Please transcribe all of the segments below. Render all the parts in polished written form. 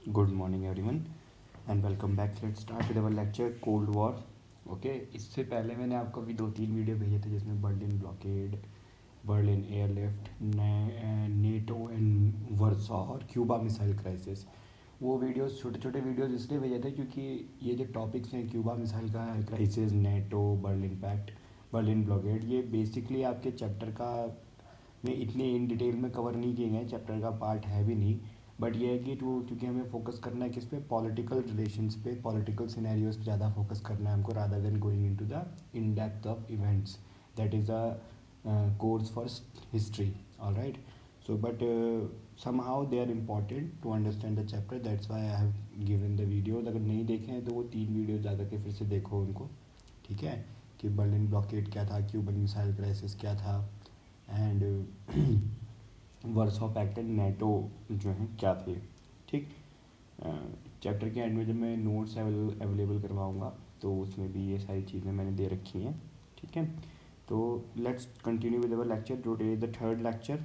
Good morning everyone and welcome back. Let's start with our lecture cold war. Okay, इससे पहले मैंने आपको भी 2-3 वीडियो भेजे थे जिसमें Berlin blockade, Berlin airlift, NATO and Warsaw और क्यूबा मिसाइल क्राइसिस। वो वीडियोस छोटे छोटे वीडियोस इसलिए भेजे थे क्योंकि ये जो टॉपिक्स हैं क्यूबा मिसाइल का crisis, NATO, Berlin pact, Berlin blockade, ये बेसिकली आपके चैप्टर का में इतने इन डिटेल में कवर नहीं किए गए, चैप्टर का पार्ट है भी नहीं। बट ये है कि क्योंकि हमें फोकस करना है किस पे, पॉलिटिकल रिलेशंस पे, पॉलिटिकल सिनेरियोज पे ज़्यादा फोकस करना है हमको, rather than going into the in depth of events. That is a course for history. Alright, so but somehow they are important to understand the chapter, that's why I have given the videos। अगर नहीं देखे हैं तो वो 3 video जा करके फिर से देखो उनको, ठीक है, कि बर्लिन ब्लॉकेड क्या था, क्यूबन मिसाइल क्राइसिस क्या था, and verso pact and NATO जो हैं क्या थे। ठीक, चैप्टर के एंड में जब मैं नोट्स अवेलेबल करवाऊँगा तो उसमें भी ये सारी चीज़ें मैंने दे रखी हैं। ठीक है, तो let's continue with our lecture. Today is the third lecture.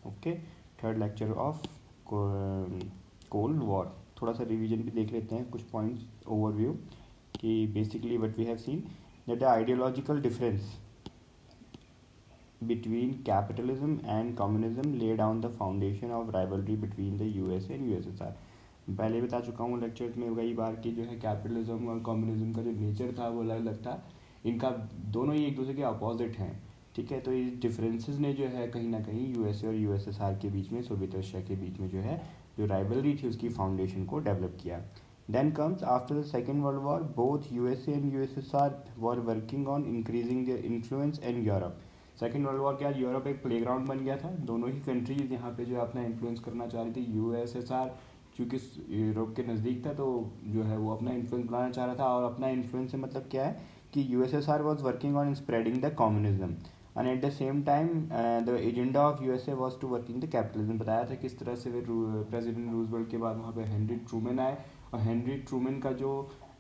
Okay, third lecture of cold war. थोड़ा सा रिवीजन भी देख लेते हैं, कुछ पॉइंट्स ओवरव्यू कि basically what we have seen that the ideological difference between capitalism and communism lay down the foundation of rivalry between the USA and USSR। पहले बता चुका हूँ लेक्चर्स में कई बार कि जो है कैपिटलिज्म और कम्युनिज्म का जो नेचर था वो अलग अलग था। इनका दोनों ही एक दूसरे के अपोजिट हैं। ठीक है, तो इस डिफरेंसेस ने जो है कहीं ना कहीं यूएसए और यूएसएसआर के बीच में, सोवियत रशिया के बीच में जो है जो राइवलरी थी उसकी फाउंडेशन को डेवलप किया। Then comes after the second world war, both USA and USSR were working on increasing their influence in Europe. Second world war के बाद यूरोप एक प्लेग्राउंड बन गया था। दोनों ही कंट्रीज यहाँ पे जो है अपना इन्फ्लुएंस करना चाह रही थी। यूएसएसआर क्योंकि यूरोप के नज़दीक था तो जो है वो अपना इन्फ्लुएंस बनाना चाह रहा था, और अपना इन्फ्लुएंस से मतलब क्या है कि USSR was working on spreading the communism and at the same time the agenda of USA was to working the capitalism. बताया था किस तरह से वे प्रेसिडेंट रूजवेल्ट के बाद वहाँ पे हेनरी ट्रूमैन आए, और हेनरी ट्रूमैन का जो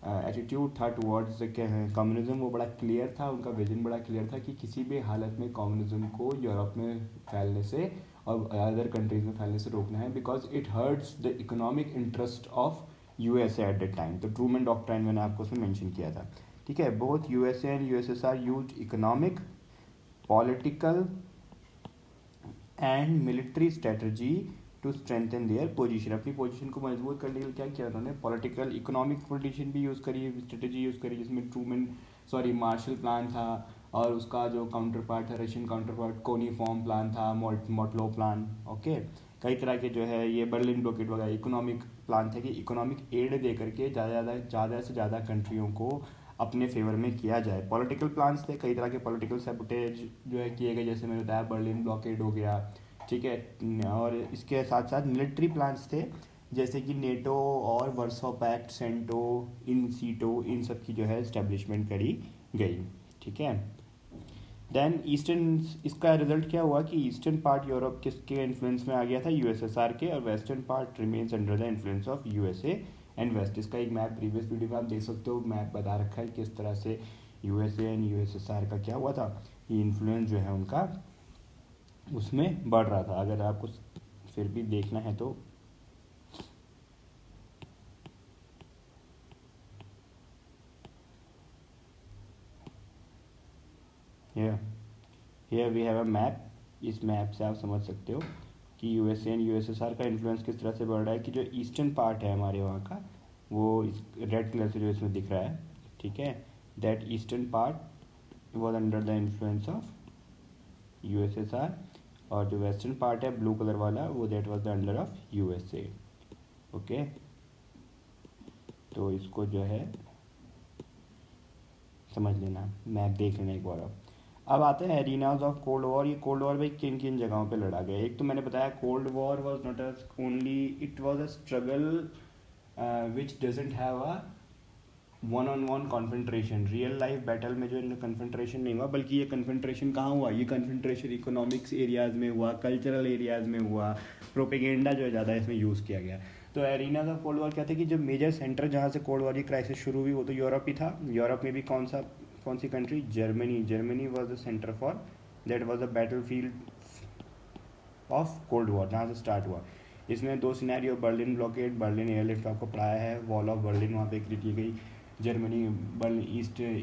एटीट्यूड था टुवर्ड्स कम्युनिज्म वो बड़ा क्लियर था, उनका विजन बड़ा क्लियर था कि किसी भी हालत में कम्युनिज्म को यूरोप में फैलने से और अदर कंट्रीज में फैलने से रोकना है, because it hurts the economic interest of USA at that time. तो ट्रूमैन डॉक्ट्राइन मैंने आपको उसमें मेंशन किया था। ठीक है, both USA and USSR used economic, political and military strategy to strengthen their position. अपनी पोजीशन को मजबूत करने के लिए क्या किया उन्होंने, पॉलिटिकल इकोनॉमिक पोजीशन भी यूज़ करी, स्ट्रेटजी यूज़ करी, जिसमें मार्शल प्लान था, और उसका जो काउंटर पार्ट था, रशियन काउंटर पार्ट कोनीफॉर्म प्लान था, मोटलो प्लान। ओके, कई तरह के जो है ये बर्लिन ब्लॉकेड वगैरह इकोनॉमिक प्लान थे कि इकोनॉमिक एड दे करके ज़्यादा से ज़्यादा कंट्रियों को अपने फेवर में किया जाए। पॉलिटिकल प्लान्स थे, कई तरह के पॉलिटिकल सैबोटेज जो है किए गए, जैसे मैंने बताया बर्लिन ब्लॉकेड हो गया। ठीक है, और इसके साथ साथ मिलिट्री प्लान्स थे, जैसे कि नेटो और वर्सो पैक्ट, सेंटो, इन सीटो, इन सब की जो है इस्टेब्लिशमेंट करी गई। ठीक है, देन ईस्टर्न, इसका रिजल्ट क्या हुआ कि ईस्टर्न पार्ट यूरोप किसके इन्फ्लुएंस में आ गया था, यूएसएसआर के, और western part remains under the influence of USA and west. इसका एक मैप प्रीवियस वीडियो में आप देख सकते हो, मैप बता रखा है किस तरह से यूएसए एंड यूएसएसआर का क्या हुआ था, ये इन्फ्लुएंस जो है उनका उसमें बढ़ रहा था। अगर आपको फिर भी देखना है तो here we have a map. इस मैप से आप समझ सकते हो कि यूएसए एंड यूएसएसआर का इन्फ्लुएंस किस तरह से बढ़ रहा है, कि जो ईस्टर्न पार्ट है हमारे वहाँ का, वो इस रेड कलर से जो इसमें दिख रहा है, ठीक है, that eastern part was under the influence of USSR, और जो वेस्टर्न पार्ट है ब्लू कलर वाला वो that was the under of USA. Okay, तो इसको जो है समझ लेना, मैप देख लेना एक बार। अब आते हैं एरिनाज ऑफ कोल्ड वॉर। ये कोल्ड वॉर भाई किन किन जगहों पे लड़ा गया। एक तो मैंने बताया cold war was not only, it was a struggle which doesn't have a one on one confrontation. Real life battle में जो इनका कन्फेंट्रेशन नहीं हुआ, बल्कि ये कन्फेंट्रेशन कहाँ हुआ, ये कन्फेंट्रेशन इकोनॉमिक्स एरियाज़ में हुआ, कल्चरल एरियाज़ में हुआ, प्रोपेगेंडा जो है ज़्यादा इसमें यूज़ किया गया। तो एरिनाज ऑफ कोल्ड वॉर क्या थे कि जो मेजर सेंटर जहाँ से कोल्ड वॉर की क्राइसिस शुरू हुई वो तो यूरोप ही था। यूरोप में भी कौन सी country, Germany was the center for, that was the battlefield of cold war, जहाँ से स्टार्ट हुआ। इसमें 2 scenario, Berlin blockade, Berlin airlift आपको पढ़ाया है, वॉल ऑफ बर्लिन वहाँ पे क्रिएट की गई, Germany, Berlin,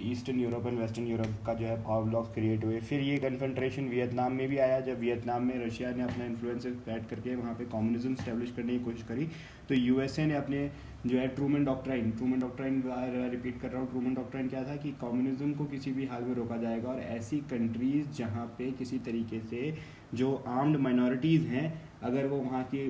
eastern Europe and western Europe का जो है पावर ब्लॉक्स क्रिएट हुए। फिर ये कन्फ्रंट्रेशन वियतनाम में भी आया, जब वियतनाम में रशिया ने अपना इन्फ्लुएंस स्प्रेड करके वहाँ पे कम्युनिज्म स्टैब्लिश करने की कोशिश करी, तो यूएसए ने अपने जो है ट्रूमन डॉक्ट्राइन रिपीट कर रहा हूँ, ट्रूमन डॉक्ट्राइन क्या था कि कम्युनिज्म को किसी भी हाल में रोका जाएगा, और ऐसी कंट्रीज़ जहाँ पे किसी तरीके से जो आर्म्ड माइनॉरिटीज़ हैं, अगर वो वहाँ की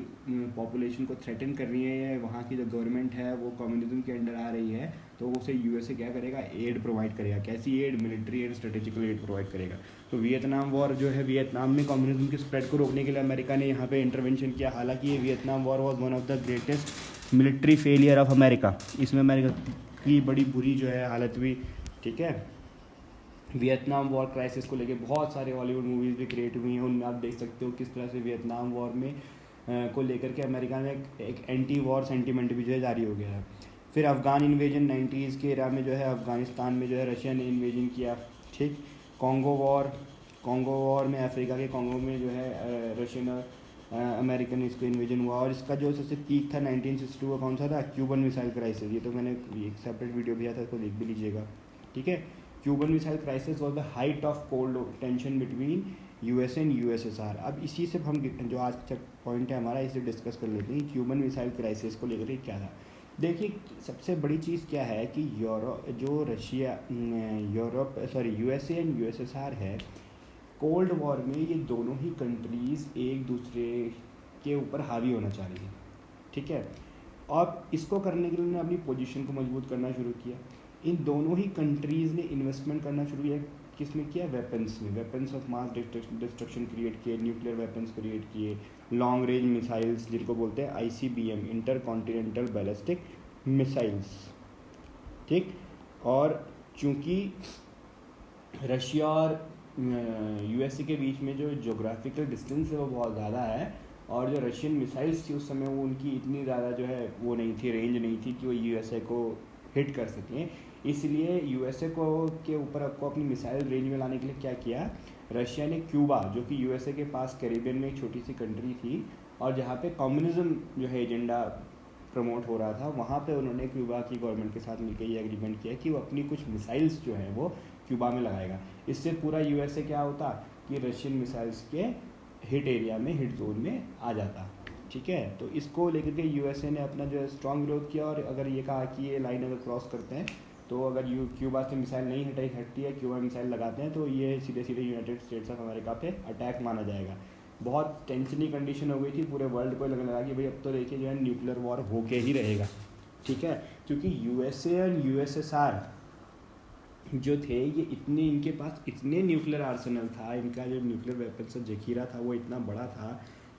पॉपुलेशन को थ्रेटन कर रही है, या वहाँ की जो गवर्नमेंट है वो कम्युनिज्म के अंडर आ रही है, तो उसे यूएसए क्या करेगा, एड प्रोवाइड करेगा। कैसी aid? Military and strategical aid provide करेगा। तो वियतनाम वॉर जो है, वियतनाम में कम्युनिज्म के स्प्रेड को रोकने के लिए अमेरिका ने यहाँ पे इंटरवेंशन किया। हालांकि ये Vietnam war was one of the greatest military failure of America, इसमें अमेरिका की बड़ी बुरी जो है हालत हुई। ठीक है, वियतनाम वॉर क्राइसिस को लेके बहुत सारे हॉलीवुड मूवीज़ भी क्रिएट हुई हैं, उनमें आप देख सकते हो किस तरह से वियतनाम वॉर में को लेकर के अमेरिका में एक एंटी वॉर सेंटीमेंट भी जो है जारी हो गया है। फिर अफ़गान इन्वेजन 90s के एरा में जो है अफ़गानिस्तान में जो है रशिया ने इन्वेजन किया। ठीक, कॉन्गो वॉर में अफ्रीका के कॉन्गो में जो है रशियन अमेरिकन इसको इन्वेजन हुआ, और इसका जो सबसे पीक था 1962 कौन सा था? Cuban missile crisis. ये तो मैंने एक सेपरेट वीडियो दिया था, इसको देख भी लीजिएगा। ठीक है, Cuban missile crisis was the height of cold tension between US and USSR. अब इसी से हम जो आज तक पॉइंट है हमारा, इसे डिस्कस कर लेते हैं। क्यूबन मिसाइल क्राइसिस को लेकर क्या था? देखिए, सबसे बड़ी चीज़ क्या है कि यूएसए एंड यूएसएसआर है, कोल्ड वॉर में ये दोनों ही कंट्रीज़ एक दूसरे के ऊपर हावी होना चाह रही है। ठीक है, और इसको करने के लिए उन्होंने अपनी पोजीशन को मजबूत करना शुरू किया। इन दोनों ही कंट्रीज़ ने इन्वेस्टमेंट करना शुरू किया, किसमें किया? वेपन्स में। Weapons of mass destruction create किए, न्यूक्लियर वेपन्स क्रिएट किए, लॉन्ग रेंज मिसाइल्स जिनको बोलते हैं ICBM, inter continental ballistic missiles. ठीक, और चूँकि रशिया और यूएसए के बीच में जो जोग्राफिकल डिस्टेंस है वो बहुत ज़्यादा है, और जो रशियन मिसाइल्स थी उस समय वो उनकी इतनी ज़्यादा जो है वो नहीं थी, रेंज नहीं थी कि वो यूएसए को हिट कर सकें। इसलिए यूएसए को के ऊपर आपको अपनी मिसाइल रेंज में लाने के लिए क्या किया? रशिया ने क्यूबा, जो कि यूएसए के पास कैरिबियन में एक छोटी सी कंट्री थी और जहाँ पे कम्युनिज्म जो है एजेंडा प्रमोट हो रहा था, वहाँ पे उन्होंने क्यूबा की गवर्नमेंट के साथ मिलकर ये एग्रीमेंट किया कि वो अपनी कुछ मिसाइल्स जो हैं वो क्यूबा में लगाएगा। इससे पूरा यूएसए क्या होता कि रशियन मिसाइल्स के हिट एरिया में, हिट जोन में आ जाता। ठीक है, तो इसको लेकर के यूएसए ने अपना जो है स्ट्रॉन्ग विरोध किया, और अगर ये कहा कि ये लाइन अगर क्रॉस करते हैं तो अगर क्यूबा से मिसाइल नहीं हटती है, क्यूबा मिसाइल लगाते हैं, तो ये सीधे सीधे यूनाइटेड स्टेट्स ऑफ अमेरिका पे अटैक माना जाएगा। बहुत टेंशनी कंडीशन हो गई थी, पूरे वर्ल्ड को लगने लगा कि भाई अब तो देखिए जो है न्यूक्लियर वॉर होके ही रहेगा। ठीक है, क्योंकि यूएसए और यूएसएसआर जो थे ये इतने, इनके पास इतने न्यूक्लियर आर्सेनल था, इनका जो न्यूक्लियर वेपन्स का जखीरा था वो इतना बड़ा था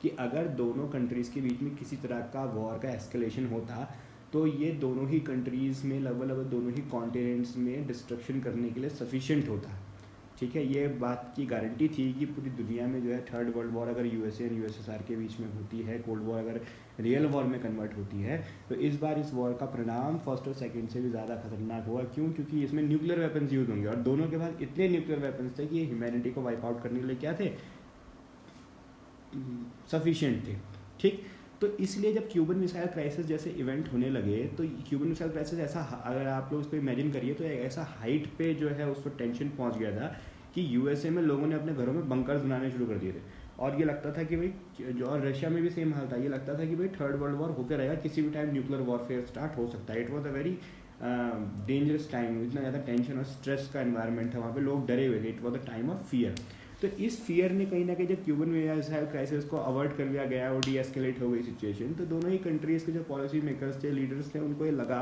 कि अगर दोनों कंट्रीज़ के बीच में किसी तरह का वॉर का एस्केलेशन होता तो ये दोनों ही कंट्रीज़ में लगभग दोनों ही कॉन्टिनेंट्स में डिस्ट्रक्शन करने के लिए सफिशिएंट होता। ठीक है, ये बात की गारंटी थी कि पूरी दुनिया में जो है थर्ड वर्ल्ड वॉर अगर यूएसए और यूएसएसआर के बीच में होती है, कोल्ड वॉर अगर रियल वॉर में कन्वर्ट होती है, तो इस बार इस वॉर का परिणाम फर्स्ट और सेकंड से भी ज़्यादा खतरनाक होगा। क्यों? क्योंकि इसमें न्यूक्लियर वेपन्स यूज़ होंगे, और दोनों के पास इतने न्यूक्लियर वेपन्स थे कि ये ह्यूमैनिटी को वाइप आउट करने के लिए क्या थे? सफिशिएंट थे। ठीक, तो इसलिए जब क्यूबन मिसाइल क्राइसिस जैसे इवेंट होने लगे, तो क्यूबन मिसाइल क्राइसिस ऐसा, अगर आप लोग उसको इमेजिन करिए, तो ऐसा हाइट पे जो है उसको टेंशन पहुंच गया था कि यूएसए में लोगों ने अपने घरों में बंकर्स बनाने शुरू कर दिए थे, और ये लगता था कि भाई जो, और रशिया में भी सेम हाल था, ये लगता था कि भाई थर्ड वर्ल्ड वॉर होकर रहेगा, किसी भी टाइम न्यूक्लियर वॉरफेयर स्टार्ट हो सकता है। It was a very dangerous time, इतना ज़्यादा टेंशन और स्ट्रेस का एनवायरनमेंट था वहाँ पे, लोग डरे हुए थे। It was a time of fear. तो इस फियर ने कहीं ना कहीं जब क्यूबन मिसाइल क्राइसिस को अवॉइड कर लिया गया और डी एस्केलेट हो गई सिचुएशन, तो दोनों ही कंट्रीज़ के जो पॉलिसी मेकर्स थे, लीडर्स थे, उनको ये लगा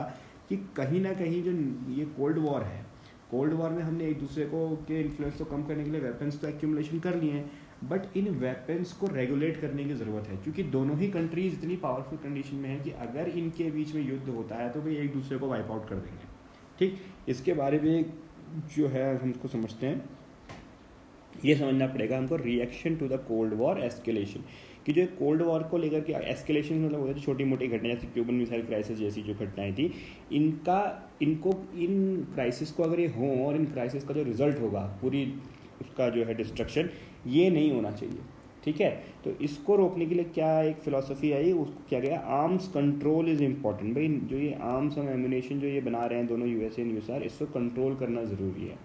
कि कहीं ना कहीं जो ये कोल्ड वॉर है, कोल्ड वॉर में हमने एक दूसरे को के इन्फ्लुएंस को कम करने के लिए वेपन्स तो एक्यूमुलेशन कर लिए हैं, बट इन वेपन्स को रेगुलेट करने की ज़रूरत है, क्योंकि दोनों ही कंट्रीज इतनी पावरफुल कंडीशन में है कि अगर इनके बीच में युद्ध होता है तो वे एक दूसरे को वाइप आउट कर देंगे। ठीक, इसके बारे में जो है हमको समझते हैं, ये समझना पड़ेगा हमको reaction to the cold war escalation, कि जो कोल्ड वॉर को लेकर के एस्केलेशन मतलब होता है छोटी मोटी घटनाएं, जैसे क्यूबन मिसाइल क्राइसिस जैसी जो घटनाएं थी, इन क्राइसिस को अगर ये हों और इन क्राइसिस का जो रिजल्ट होगा पूरी उसका जो है डिस्ट्रक्शन, ये नहीं होना चाहिए। ठीक है। तो इसको रोकने के लिए क्या एक फ़िलासफ़ी आई, उसको क्या गया, आर्म्स कंट्रोल इज़ इम्पॉर्टेंट। भाई जो ये आर्म्स और एम्यूनेशन जो ये बना रहे हैं दोनों यूएसए एंड यूएसआर, इसको कंट्रोल करना ज़रूरी है।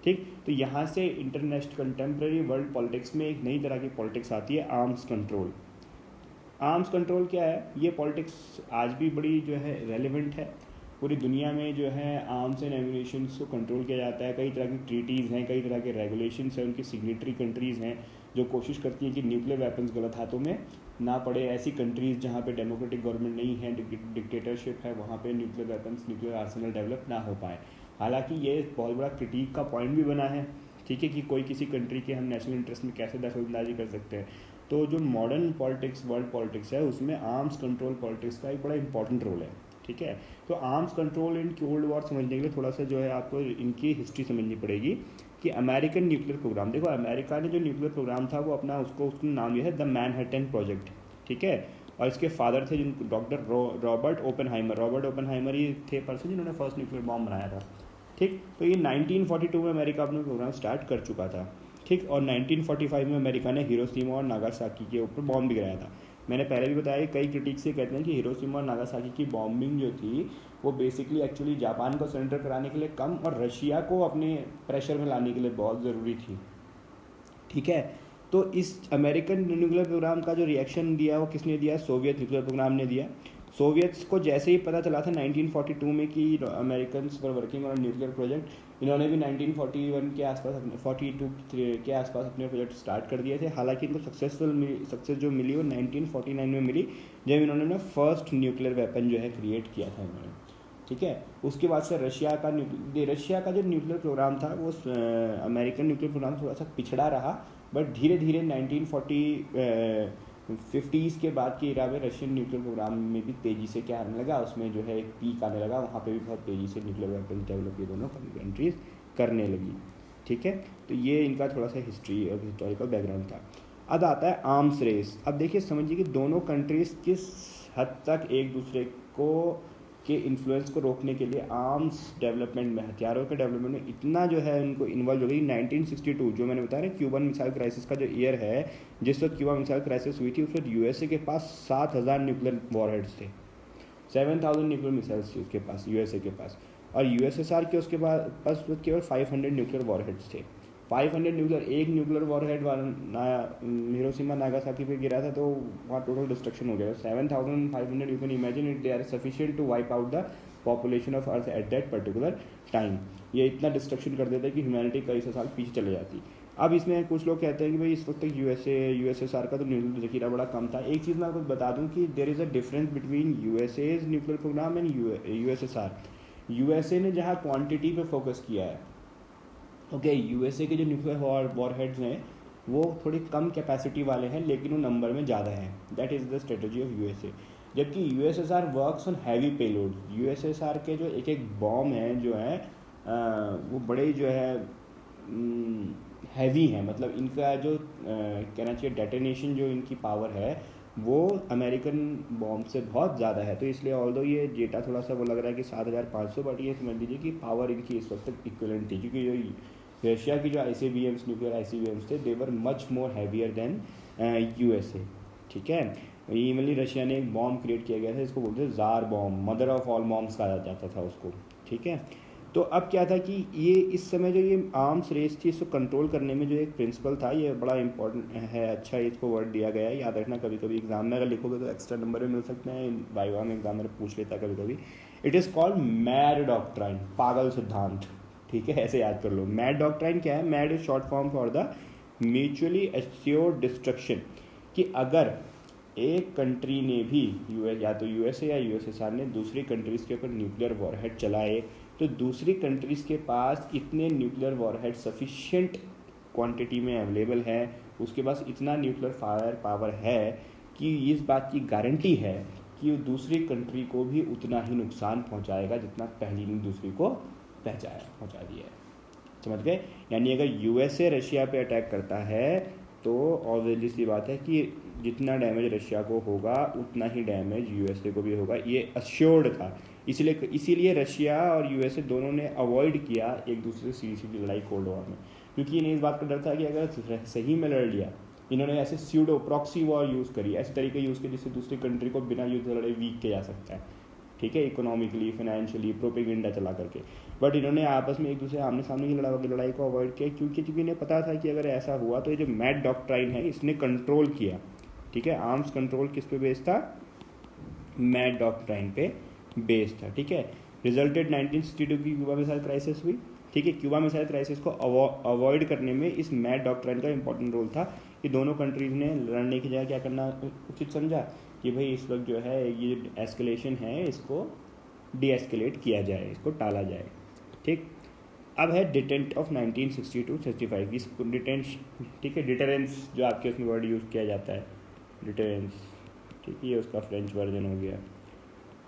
ठीक, तो यहाँ से इंटरनेशनल कंटेम्प्रेरी वर्ल्ड पॉलिटिक्स में एक नई तरह की पॉलिटिक्स आती है, आर्म्स कंट्रोल। आर्म्स कंट्रोल क्या है, ये पॉलिटिक्स आज भी बड़ी जो है रेलिवेंट है। पूरी दुनिया में जो है आर्म्स एंड एम्यूनेशन को कंट्रोल किया जाता है। कई तरह की ट्रीटीज़ हैं, कई तरह के रेगुलेशंस हैं, उनकी सिग्नेटरी कंट्रीज़ हैं जो कोशिश करती हैं कि न्यूक्लियर वेपन्स गलत हाथों में ना पड़े। ऐसी कंट्रीज़ जहाँ पे डेमोक्रेटिक गवर्नमेंट नहीं है, डिक्टेटरशिप है, वहाँ पे nuclear weapons, nuclear Arsenal develop ना हो पाए। हालांकि ये बहुत बड़ा क्रिटिक का पॉइंट भी बना है, ठीक है, कि कोई किसी कंट्री के हम नेशनल इंटरेस्ट में कैसे दखलंदाजी कर सकते हैं। तो जो मॉडर्न पॉलिटिक्स, वर्ल्ड पॉलिटिक्स है, उसमें आर्म्स कंट्रोल पॉलिटिक्स का एक बड़ा इंपॉर्टेंट रोल है। ठीक है, तो आर्म्स कंट्रोल इन कोल्ड वॉर समझने के लिए थोड़ा सा जो है आपको इनकी हिस्ट्री समझनी पड़ेगी कि अमेरिकन न्यूक्लियर प्रोग्राम, देखो अमेरिका ने जो न्यूक्लियर प्रोग्राम था वो अपना उसको नाम दिया है द मैनहट्टन प्रोजेक्ट। ठीक है, और इसके फादर थे जिनको doctor Robert Oppenheimer he the person जिन्होंने फर्स्ट न्यूक्लियर बॉम्ब बनाया था। ठीक, तो ये 1942 में अमेरिका अपना प्रोग्राम स्टार्ट कर चुका था। ठीक, और 1945 में अमेरिका ने हिरोशिमा और नागासाकी के ऊपर बॉम्ब भी गिराया था। मैंने पहले भी बताया कि कई क्रिटिक्स से कहते हैं कि हिरोशिमा और नागासाकी की बॉम्बिंग जो थी वो बेसिकली एक्चुअली जापान को सरेंडर कराने के लिए कम और रशिया को अपने प्रेशर में लाने के लिए बहुत ज़रूरी थी। ठीक है, तो इस अमेरिकन न्यूक्लियर प्रोग्राम का जो रिएक्शन दिया वो किसने दिया, सोवियत न्यूक्लियर प्रोग्राम ने दिया। सोवियट्स को जैसे ही पता चला था 1942 में कि American were working on nuclear project, इन्होंने भी 1941 के आसपास 42 के आसपास अपने प्रोजेक्ट स्टार्ट कर दिए थे। हालांकि इनको सक्सेस जो मिली वो 1949 में मिली, जब इन्होंने ना फर्स्ट न्यूक्लियर वेपन जो है क्रिएट किया था इन्होंने। ठीक है, उसके बाद से रशिया का जो न्यूक्लियर प्रोग्राम था वो अमेरिकन न्यूक्लियर प्रोग्राम थोड़ा सा पिछड़ा रहा, बट धीरे धीरे 1950s के बाद के इरा में रशियन न्यूक्लियर प्रोग्राम में भी तेज़ी से क्या आने लगा, उसमें जो है एक पीक आने लगा, वहाँ पे भी बहुत तेज़ी से न्यूक्लियर वेपन डेवलप ये दोनों कंट्रीज़ करने लगी। ठीक है, तो ये इनका थोड़ा सा हिस्ट्री और हिस्टोरिकल बैकग्राउंड था। अब आता है आर्म्स रेस। अब देखिए समझिए कि दोनों कंट्रीज़ किस हद तक एक दूसरे को के इन्फ्लुएंस को रोकने के लिए आर्म्स डेवलपमेंट में, हथियारों के डेवलपमेंट में इतना जो है उनको इन्वॉल्व हो गई। 1962 जो मैंने बताया ना क्यूबन मिसाइल क्राइसिस का जो ईयर है, जिस वक्त क्यूबा मिसाइल क्राइसिस हुई थी, उस वक्त यूएसए के पास 7,000 न्यूक्लियर वॉरहेड्स थे, 7,000 न्यूक्लियर मिसाइल्स थी उसके पास, यूएसए के पास। और यूएसएसआर के उसके पास केवल 500 न्यूक्लियर वॉरहेड्स थे। 500 न्यूक्लियर, एक न्यूक्लियर वॉरहेड हिरोशिमा नागासाकी पे गिरा था तो वहाँ टोटल डिस्ट्रक्शन हो गया। 7,500 you can imagine it, they are sufficient to wipe out the population of earth at that particular time. ये इतना डिस्ट्रक्शन कर देता है कि ह्यूमैनिटी कई सौ साल पीछे चले जाती। अब इसमें कुछ लोग कहते हैं कि भाई इस वक्त तक यूएसएसआर का तो न्यूक्लियर जखीरा बड़ा कम था। एक चीज़ मैं आपको बता दूं कि there is a difference between USA's nuclear program and USSR. USA ने जहाँ क्वांटिटी पे फोकस किया है, ओके, यूएसए के जो न्यूक्लियर वॉरहेड्स हैं वो थोड़ी कम कैपेसिटी वाले हैं लेकिन वो नंबर में ज़्यादा हैं। That is the strategy of USA. जबकि USSR works on heavy payload. USSR के जो एक बॉम्ब हैं जो है वो बड़े जो है हैवी हैं, मतलब इनका जो कहना चाहिए डेटोनेशन जो इनकी पावर है वो अमेरिकन बॉम्ब से बहुत ज़्यादा है। तो इसलिए ऑल्दो ये डेटा थोड़ा सा वो लग रहा है कि 7,500, बट ये समझ लीजिए कि पावर इनकी इस वक्त तक इक्वलेंट थी, क्योंकि जो रशिया की जो ICBMs न्यूक्लियर ICBMs थे they were much more heavier than USA. ठीक है, इवनली रशिया ने एक बॉम्ब क्रिएट किया गया था, इसको बोलते थे jar bomb, mother of all bombs कहा जाता था उसको। ठीक है, तो अब क्या था कि ये इस समय जो ये आर्म्स रेस थी इसको कंट्रोल करने में जो एक प्रिंसिपल था, ये बड़ा इंपॉर्टेंट है। अच्छा इसको वर्ड दिया गया है, याद रखना, कभी कभी एग्जाम में अगर लिखोगे तो एक्स्ट्रा नंबर भी मिल सकते हैं, वाइवा में एग्जाम में पूछ लेता कभी कभी। It is called mad doctrine, पागल सिद्धांत। ठीक है, ऐसे याद कर लो। मैड डॉक्ट्राइन क्या है? Mad is short form for the mutually assured destruction, कि अगर एक कंट्री ने भी या तो यूएसए या यूएसएसआर ने दूसरी कंट्रीज़ के ऊपर न्यूक्लियर वॉरहेड चलाए तो दूसरी कंट्रीज़ के पास इतने न्यूक्लियर वॉरहेड सफिशिएंट क्वांटिटी में अवेलेबल है, उसके पास इतना न्यूक्लियर फायर पावर है कि इस बात की गारंटी है कि वो दूसरी कंट्री को भी उतना ही नुकसान पहुंचाएगा जितना पहली ने दूसरी को पहुंचा दिया है। समझ गए? यानी अगर यूएसए रशिया पे अटैक करता है तो ऑब्वियसली सी बात है कि जितना डैमेज रशिया को होगा उतना ही डैमेज यूएसए को भी होगा, ये अश्योर्ड था। इसीलिए रशिया और यूएसए दोनों ने अवॉइड किया एक दूसरे से सीधी सीधी लड़ाई कोल्ड वॉर में, क्योंकि इन्हें इस बात का डर था कि अगर सही में लड़ लिया इन्होंने ऐसे स्यूडो प्रॉक्सी वॉर यूज़ करी, ऐसे तरीके यूज़ किए जिससे दूसरी कंट्री को बिना युद्ध लड़े वीक किया जा सकता है, ठीक है, इकोनॉमिकली, फाइनेंशियली, प्रोपेगेंडा चला करके। बट इन्होंने आपस में एक दूसरे आमने सामने की लड़ाई को अवॉइड किया, क्योंकि इन्हें पता था कि अगर ऐसा हुआ तो ये जो मैड डॉक्ट्राइन है इसने कंट्रोल किया, ठीक है, आर्म्स कंट्रोल किस पे बेस्ड था, मैड डॉक्ट्राइन पे बेस्ड था, ठीक है। रिजल्टेड 1962 की क्यूबा मिसाइल क्राइसिस हुई, ठीक है। क्यूबा मिसाइल क्राइसिस को अवॉइड करने में इस मैड डॉक्ट्राइन का इंपॉर्टेंट रोल था कि दोनों कंट्रीज़ ने लड़ने की जगह क्या करना उचित समझा कि भाई इस वक्त जो है ये एस्केलेशन है इसको डी एस्केलेट किया जाए, इसको टाला जाए, ठीक। अब है डिटेंट ऑफ 1962-65, इसको डिटेंट, ठीक है, डिटरेंस जो आपके उसमें वर्ड यूज़ किया जाता है, डिटरेंस, ठीक है, ये उसका फ्रेंच वर्जन हो गया।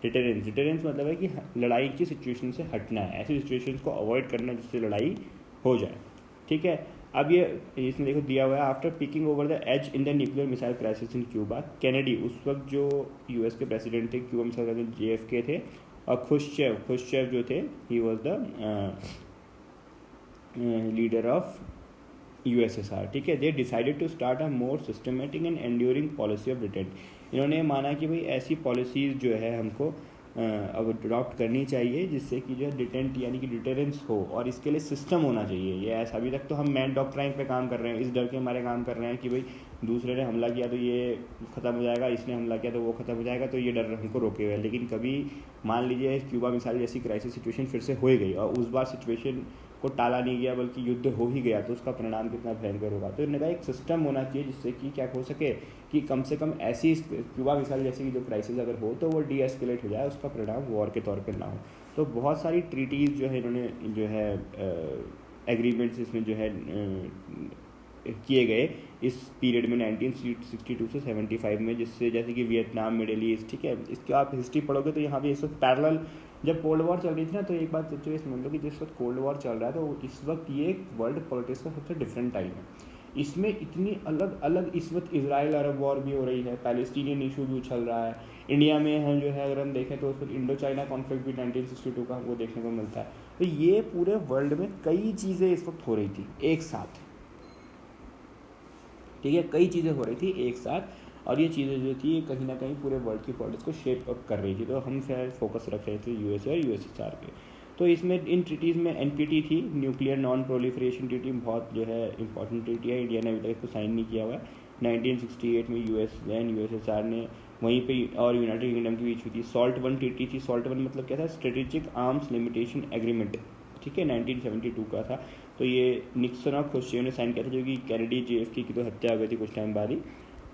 डिटरेंस मतलब है कि लड़ाई की सिचुएशन से हटना है, ऐसी सिचुएशंस को अवॉइड करना जिससे लड़ाई हो जाए, ठीक है। अब ये इसमें देखो दिया हुआ है, after picking over the edge in the nuclear missile crisis in Cuba, Kennedy, उस वक्त जो यूएस के प्रेसिडेंट थे, क्यूबा मिसाइल क्राइसिस JFK थे, और खुश्चेव जो थे, he was the leader of USSR, ठीक है। They decided to start a more systematic and enduring policy of detente, इन्होंने माना कि भाई ऐसी पॉलिसीज़ जो है हमको अब अडॉप्ट करनी चाहिए जिससे कि जो है डिटेंट यानी कि डिटेरेंस हो, और इसके लिए सिस्टम होना चाहिए। ये ऐसा अभी तक तो हम मैन डॉक्ट्राइन पे काम कर रहे हैं, इस डर के हमारे काम कर रहे हैं कि भाई दूसरे ने हमला किया तो ये ख़त्म हो जाएगा, इसने हमला किया तो वो ख़त्म हो जाएगा, तो ये डर हमको रोके हुए है। लेकिन कभी मान लीजिए क्यूबा मिसाइल जैसी क्राइसिस सिचुएशन फिर से हो गई और उस बार सिचुएशन को टाला नहीं गया बल्कि युद्ध हो ही गया, तो उसका परिणाम कितना भयंकर होगा। तो इन्होंने कहा एक सिस्टम होना चाहिए जिससे कि क्या हो सके कि कम से कम ऐसी क्यूबा मिसाइल जैसी की जो क्राइसिस अगर हो तो वो डी एस्केलेट हो जाए, उसका परिणाम वॉर के तौर पर ना हो। तो बहुत सारी ट्रीटीज़ जो है इन्होंने जो है एग्रीमेंट्स इसमें जो है किए गए इस पीरियड में 1962 से 75 में, जिससे जैसे कि वियतनाम, मिडिल ईस्ट, ठीक है। इसके आप हिस्ट्री पढ़ोगे तो यहाँ पे इस वक्त पैरेलल जब कोल्ड वॉर चल रही थी ना, तो एक बात तो ये समझ लो कि जिस वक्त कोल्ड वॉर चल रहा है तो इस वक्त ये वर्ल्ड पॉलिटिक्स का सबसे डिफरेंट टाइम है। इसमें इतनी अलग अलग इस वक्त इसराइल अरब वॉर भी हो रही है, पैलेस्टीनियन इशू भी उछल रहा है, इंडिया में हम जो है अगर हम देखें तो उस वक्त इंडो चाइना कॉन्फ्लिक्ट भी 1962 का हमको देखने को मिलता है। तो ये पूरे वर्ल्ड में कई चीज़ें इस वक्त हो रही थी एक साथ, ठीक है, कई चीज़ें हो रही थी एक साथ, और ये चीज़ें जो थी कहीं ना कहीं पूरे वर्ल्ड की पॉलिटिक्स को शेप अप कर रही थी। तो हम फिर फोकस रख रहे थे USA और USSR पे। तो इसमें इन ट्रीटीज़ में NPT थी, न्यूक्लियर नॉन प्रोलिफरेशन ट्रीटी, बहुत जो है इंपॉर्टेंट ट्रीटी है, इंडिया ने अभी तक इसको साइन नहीं किया हुआ है। 1968 में US एंड USSR ने वहीं पे और यूनाइटेड किंगडम के बीच हुई थी। SALT I ट्रीटी थी, SALT I मतलब क्या था, स्ट्रेटेजिक आर्म्स लिमिटेशन एग्रीमेंट, ठीक है, 1972 का था। तो ये निक्सन और खुर्शीव ने साइन किया था, जो कि कैनेडी JFK की तो हत्या हो गई थी कुछ टाइम बाद ही।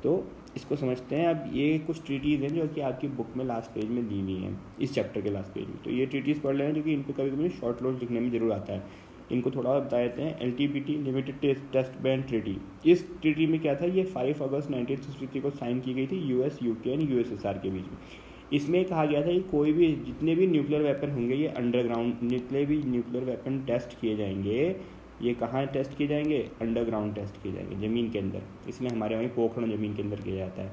तो इसको समझते हैं। अब ये कुछ ट्रीटीज़ हैं जो कि आपकी बुक में लास्ट पेज में दी हुई हैं, इस चैप्टर के लास्ट पेज में। तो ये ट्रीटीज़ पढ़ लेना, क्योंकि इन पर कभी कभी शॉर्ट नोट्स लिखने में ज़रूर आता है। इनको थोड़ा और बता देते हैं। LTPT limited test ban treaty, इस ट्रीटी में क्या था, ये 5 अगस्त 1963 को साइन की गई थी US, UK एंड USSR के बीच में। इसमें कहा गया था कि कोई भी जितने भी न्यूक्लियर वेपन होंगे ये अंडरग्राउंड, जितने भी न्यूक्लियर वेपन टेस्ट किए जाएंगे ये कहाँ टेस्ट किए जाएंगे, अंडरग्राउंड टेस्ट किए जाएंगे, ज़मीन के अंदर। इसलिए हमारे वहीं पोखरण ज़मीन के अंदर किया जाता है,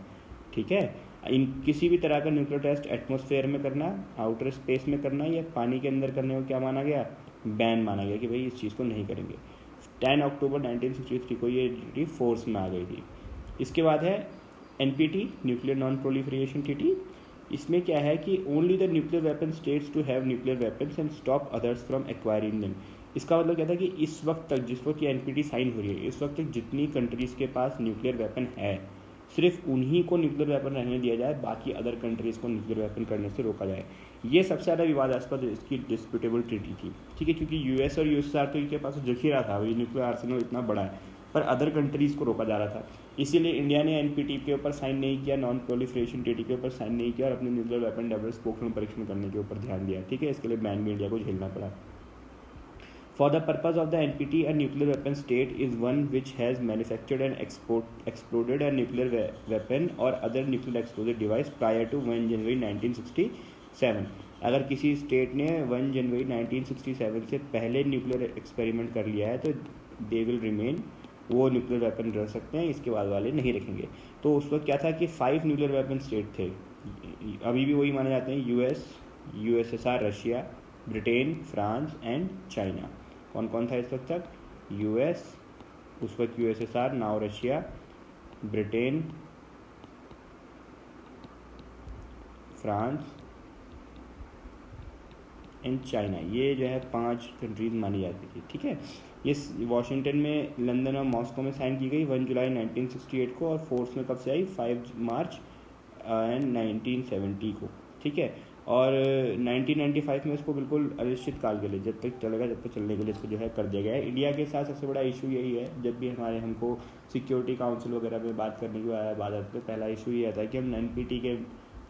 ठीक है। इन किसी भी तरह का न्यूक्लियर टेस्ट एटमॉस्फेयर में करना, आउटर स्पेस में करना या पानी के अंदर करने को क्या माना गया, बैन माना गया कि भाई इस चीज़ को नहीं करेंगे। 10 अक्टूबर 1963 को ये ट्रीटी फोर्स में आ गई थी। इसके बाद है NPT nuclear non proliferation treaty. इसमें क्या है कि only the nuclear weapon states to have nuclear weapons and stop others from acquiring them. इसका मतलब क्या था कि इस वक्त तक, जिस वक्त ये NPT साइन हो रही है, इस वक्त तक जितनी कंट्रीज़ के पास न्यूक्लियर वेपन है सिर्फ उन्हीं को न्यूक्लियर वेपन रहने दिया जाए, बाकी अदर कंट्रीज़ को न्यूक्लियर वेपन करने से रोका जाए। ये सबसे ज़्यादा विवादास्पद इसकी डिस्प्यूटेबल ट्रीटी थी, ठीक है, क्योंकि US और USSR तो इनके पास जखीरा था, ये न्यूक्लियर आर्सेनल इतना बड़ा है, पर अदर कंट्रीज़ को रोका जा रहा था। इसीलिए इंडिया ने NPT के ऊपर साइन नहीं किया, नॉन प्रोलिफरेशन ट्रीटी के ऊपर साइन नहीं किया, और अपने न्यूक्लियर वेपन डेवलप पोखरण परीक्षण करने के ऊपर ध्यान दिया, ठीक है। इसके लिए बैन भी इंडिया को झेलना पड़ा। For the purpose of the NPT, a nuclear weapon state is one which has manufactured and exploded a nuclear weapon or other nuclear explosive device prior to 1 जनवरी 1967। अगर किसी स्टेट ने 1 जनवरी 1967 से पहले न्यूक्लियर एक्सपेरिमेंट कर लिया है तो दे विल रिमेन, वो न्यूक्लियर वेपन रख सकते हैं, इसके बाद वाले नहीं रखेंगे। तो उस वक्त क्या था कि 5 न्यूक्लियर वेपन स्टेट थे, अभी भी वही माने जाते हैं, US, USSR, Russia, Britain, France and China. कौन कौन था इस वक्त तक, US, उस वक्त USSR, now Russia, Britain, France and China, ये जो है 5 कंट्रीज़ मानी जाती थी। ठीक है, ये वाशिंगटन में, लंदन और मॉस्को में साइन की गई 1 जुलाई 1968 को, और फोर्स में कब से आई 5 मार्च एंड 1970 को। ठीक है, और 1995 में इसको बिल्कुल अनिश्चित काल के लिए, जब तक चलेगा जब तक चलने के लिए इसको जो है कर दिया गया है। इंडिया के साथ सबसे बड़ा इशू यही है, जब भी हमको सिक्योरिटी काउंसिल वगैरह में बात करने की बात आती है, पहला इशू ये आता है कि हम एनपीटी के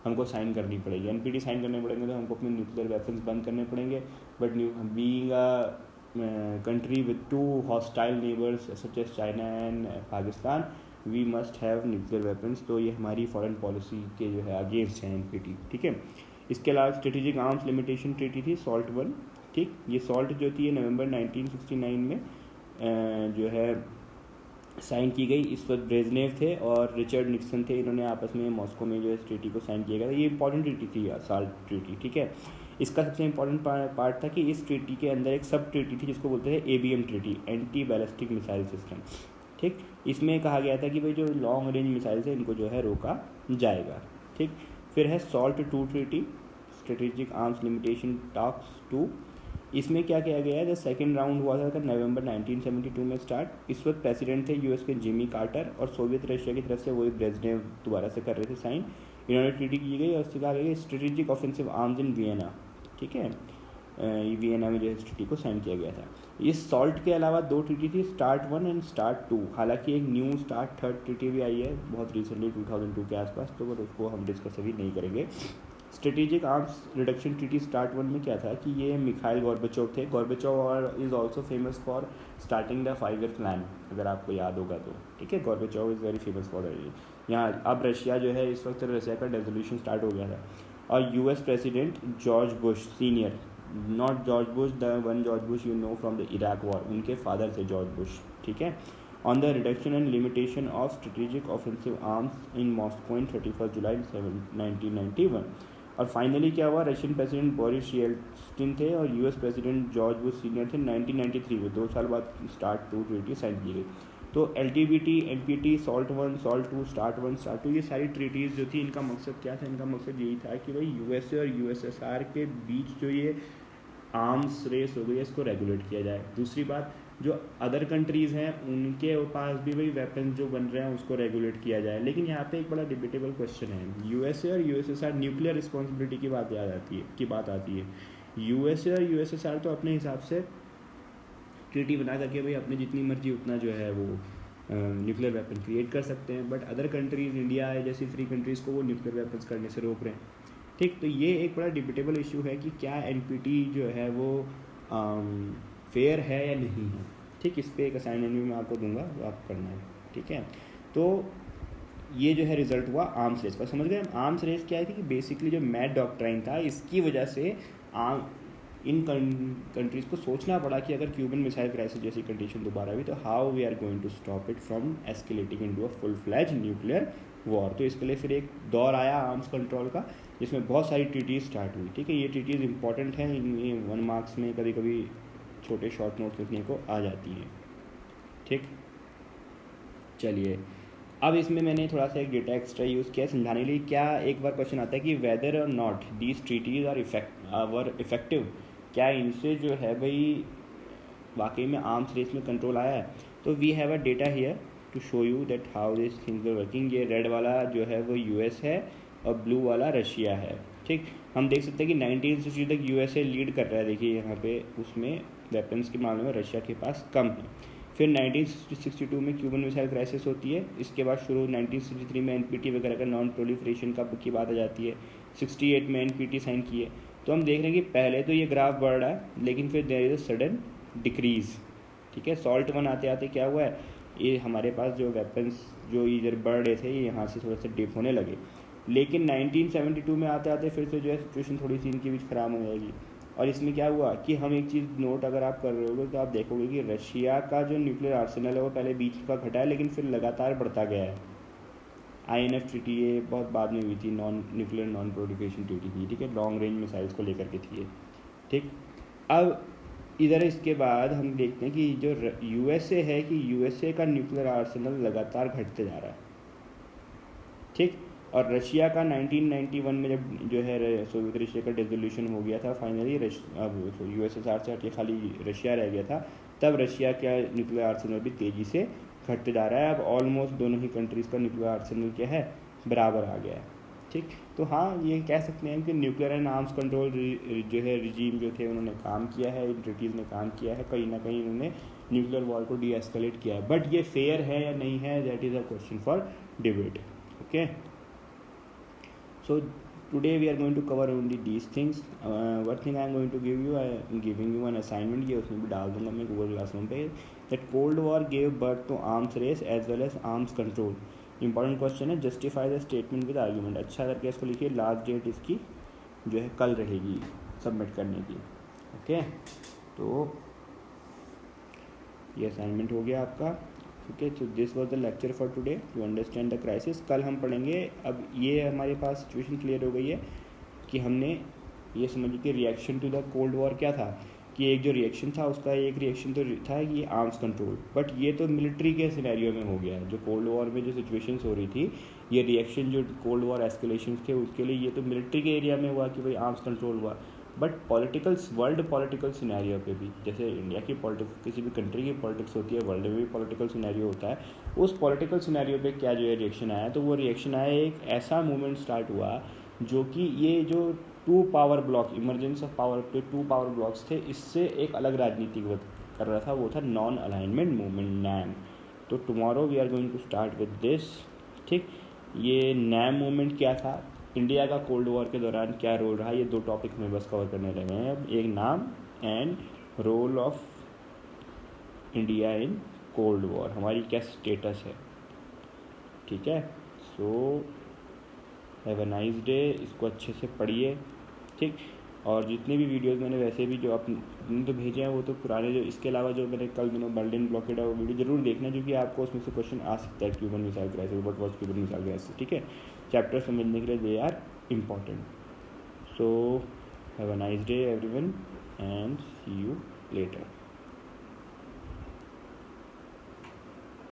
हमको साइन करनी पड़ेगी। एनपीटी साइन करने पड़ेंगे तो हमको अपने न्यूक्लियर वेपन्स बंद करने पड़ेंगे, but being a country with 2 hostile neighbours such as China and Pakistan, we must have nuclear weapons. तो ये हमारी फॉरेन पॉलिसी के जो है अगेंस्ट है एनपीटी। ठीक है, इसके अलावा स्ट्रेटेजिक आर्म्स लिमिटेशन ट्रीटी थी सॉल्ट 1। ठीक, ये सॉल्ट जो थी नवंबर 1969 में जो है साइन की गई। इस वक्त ब्रेजनेव थे और रिचर्ड निक्सन थे, इन्होंने आपस में मॉस्को में जो है इस ट्रीटी को साइन किया गया था। ये इंपॉर्टेंट ट्रीटी थी सॉल्ट ट्रीटी। ठीक है, इसका सबसे इंपॉर्टेंट पार्ट था कि इस ट्रीटी के अंदर एक सब ट्रीटी थी जिसको बोलते हैं ABM treaty, anti ballistic missile system. ठीक, इसमें कहा गया था कि भाई जो लॉन्ग रेंज मिसाइल्स है इनको जो है रोका जाएगा। ठीक, फिर है salt 2 treaty, strategic arms limitation talks 2। इसमें क्या किया गया है, जब सेकेंड राउंड हुआ था नवंबर 1972 में स्टार्ट। इस वक्त प्रेसिडेंट थे यूएस के जिमी कार्टर, और सोवियत रशिया की तरफ से वही ब्रेजनेव दोबारा से कर रहे थे साइन। इन्होंने ट्रीटी की गई और उससे कहा गया strategic offensive arms in Vienna. ठीक है, वियना में जो है ट्रीटी को साइन किया गया था। ये सॉल्ट के अलावा 2 ट्रीटी थी, स्टार्ट 1 एंड स्टार्ट 2। हालांकि एक न्यू स्टार्ट 3rd ट्रीटी भी आई है बहुत रिसेंटली 2002 के आसपास, तो बट उसको हम डिस्कस अभी नहीं करेंगे। Strategic arms reduction treaty start 1 में क्या था कि ये मिखाइल गोर्बाचोव थे। गोर्बाचोव और is also famous for starting the 5 year plan, अगर आपको याद होगा तो। ठीक है, Gorbachev is very famous for यहाँ। अब रशिया जो है इस वक्त रशिया का डेजोल्यूशन स्टार्ट हो गया था, और US president George Bush senior, not George Bush the one George Bush you know from the Iraq war, उनके फादर थे जॉर्ज बुश। ठीक है, on the reduction and limitation of strategic offensive arms in Moscow in 31 July 1991। और finally क्या हुआ, Russian president Boris Yeltsin थे और US president George Bush senior थे 1993 में, 2 साल बाद स्टार्ट 2 ट्रीटी साइन की गई। तो LTBT, NPT, SALT 1, SALT 2, START 1, START 2, ये सारी ट्रीटीज़ जो थी, इनका मकसद क्या था? इनका मकसद यही था कि भाई यूएसए और यूएसएसआर के बीच जो ये आर्म्स रेस हो गई है इसको रेगुलेट किया जाए। दूसरी बात, जो अदर कंट्रीज़ हैं उनके पास भी वही वेपन जो बन रहे हैं उसको रेगुलेट किया जाए। लेकिन यहाँ पे एक बड़ा डिबेटेबल क्वेश्चन है, यूएसए और यूएसएसआर न्यूक्लियर रिस्पॉन्सिबिलिटी की बात आती है। यूएसए और यूएसएसआर तो अपने हिसाब से ट्रीटी बना करके भाई अपने जितनी मर्जी उतना जो है वो न्यूक्लियर वेपन क्रिएट कर सकते हैं, बट अदर कंट्रीज़, इंडिया जैसी फ्री कंट्रीज़ को वो न्यूक्लियर वेपन्स करने से रोक रहे हैं। ठीक, तो ये एक बड़ा डिबेटेबल इशू है कि क्या एनपीटी जो है वो फेयर है या नहीं है। ठीक, इस पर एक असाइनमेंट मैं आपको दूंगा, वो आप करना है। ठीक है, तो ये जो है रिजल्ट हुआ आर्म्स रेस का। समझ गए आर्म्स रेस क्या थी कि बेसिकली जो मैड डॉक्ट्राइन था, इसकी वजह से इन कंट्रीज़ को सोचना पड़ा कि अगर क्यूबन मिसाइल क्राइसिस जैसी कंडीशन दोबारा हुई तो how we are going to stop it from escalating into a full fledge nuclear war. तो इसके लिए फिर एक दौर आया आर्म्स कंट्रोल का, जिसमें बहुत सारी ट्रीटीज़ स्टार्ट हुई। ठीक है, ये ट्रीटीज़ इंपॉर्टेंट हैं, इनमें 1 मार्क्स में कभी कभी छोटे शॉर्ट नोट्स लिखने को आ जाती हैं। ठीक, चलिए अब इसमें मैंने थोड़ा सा एक डेटा एक्स्ट्रा यूज़ किया समझाने के लिए। क्या एक बार क्वेश्चन आता है कि वेदर और not these treaties are effective, क्या इनसे जो है भाई वाकई में आर्म्स रेस में कंट्रोल आया है? तो we have a data here to show you that how this things are working. ये रेड वाला जो है वो यूएस है और ब्लू वाला रशिया है। ठीक, हम देख सकते हैं कि 1960 तक यूएसए लीड कर रहा है। देखिए यहाँ पे उसमें वेपन्स के मामले में रशिया के पास कम है। फिर 1962 में क्यूबन मिसाइल क्राइसिस होती है। इसके बाद शुरू 1963 में एनपीटी वगैरह का नॉन प्रोलिफरेशन की बात आ जाती है। 68 में एनपीटी साइन की है। तो हम देख रहे हैं कि पहले तो ये ग्राफ बढ़ रहा है, लेकिन फिर there is a sudden decrease. ठीक है, सॉल्ट 1 आते आते क्या हुआ है, ये हमारे पास जो वेपन्स जो इधर बढ़ रहे थे ये यहाँ से थोड़ा सा डिप होने लगे। लेकिन 1972 में आते आते फिर से जो है सिचुएशन थोड़ी सी इनके बीच ख़राब हो जाएगी। और इसमें क्या हुआ कि हम एक चीज़ नोट अगर आप कर रहे होगे तो आप देखोगे कि रशिया का जो न्यूक्लियर आर्सेनल है वो पहले बीच का घटा है, लेकिन फिर लगातार बढ़ता गया है। INF ट्रीटी ये बहुत बाद में हुई थी, न्यूक्लियर नॉन प्रोलिफरेशन ट्रीटी थी। ठीक है, लॉन्ग रेंज मिसाइल्स को लेकर के थी। ठीक, अब इधर इसके बाद हम देखते हैं कि जो यूएसए है कि यूएसए का न्यूक्लियर आर्सेनल लगातार घटते जा रहा है। ठीक। और रशिया का 1991 में जब जो है सोवियत रशिया का डिसोल्यूशन हो गया था फाइनली, अब यूएसएसआर से हटके खाली रशिया रह गया था, तब रशिया का न्यूक्लियर आर्सेनल भी तेज़ी से घटते जा रहा है। अब ऑलमोस्ट दोनों ही कंट्रीज़ का न्यूक्लियर आर्सेनल क्या है, बराबर आ गया है। ठीक, तो हाँ ये कह सकते हैं कि न्यूक्लियर एंड आर्म्स कंट्रोल जो है रिजीम जो थे उन्होंने काम किया है, इन ट्रीटीज़ ने काम किया है, कहीं ना कहीं उन्होंने न्यूक्लियर वॉर को डी एस्केलेट किया है। बट ये फेयर है या नहीं है, that is a question for debate. Okay, so today we are going to cover only these things. One thing I am going to give you, I am giving you an assignment, ये उसमें भी डाल दूंगा मैं Google classroom पे, that cold war gave birth to arms race as well as arms control. Important question है, justify the statement with argument. अच्छा करके इसको लिखिए, लास्ट डेट इसकी जो है कल रहेगी सबमिट करने की। ओके, तो ये असाइनमेंट हो गया आपका। ओके, तो this was the lecture for today to understand the crisis. कल हम पढ़ेंगे, अब ये हमारे पास सिचुएशन क्लियर हो गई है कि हमने ये समझ कि reaction to the cold war क्या था, कि एक जो रिएक्शन था उसका एक रिएक्शन तो था कि आर्म्स कंट्रोल, बट ये तो मिलिट्री के सिनेरियो में हो गया है। जो कोल्ड वॉर में जो सिचुएशंस हो रही थी, ये रिएक्शन जो कोल्ड वॉर एस्केलेशन थे उसके लिए ये तो मिलिट्री के एरिया में हुआ कि भाई आर्म्स कंट्रोल हुआ, but politicals world political scenario पे भी, जैसे इंडिया की पॉलिटिक्स, किसी भी कंट्री की पॉलिटिक्स होती है, वर्ल्ड में भी पॉलिटिकल सिनेरियो होता है, उस पॉलिटिकल सिनेरियो पे क्या जो है रिएक्शन आया, तो वो रिएक्शन आया, एक ऐसा मूवमेंट स्टार्ट हुआ जो कि ये जो two power bloc, emergence of power पे टू पावर ब्लॉक्स थे, इससे एक अलग राजनीति कर रहा था, वो था नॉन अलाइनमेंट मूवमेंट, नैम। तो tomorrow we are going to start with this. ठीक, ये नैम मूवमेंट क्या था, इंडिया का कोल्ड वॉर के दौरान क्या रोल रहा, ये दो टॉपिक में बस कवर करने लगे हैं अब, एक नाम and role of India in cold war, हमारी क्या स्टेटस है। ठीक है, so have a nice day, इसको अच्छे से पढ़िए। ठीक, और जितने भी वीडियोस मैंने वैसे भी जो आपने तो भेजे हैं वो तो पुराने, जो इसके अलावा जो मैंने कल दिनों बर्लिन ब्लॉकेड है वो वीडियो जरूर देखना, क्योंकि आपको उसमें से क्वेश्चन आ सकता है, Cuban missile crisis, what was Cuban missile crisis. ठीक है, चैप्टर समझने के लिए they are important. So have a nice day everyone and see you letter.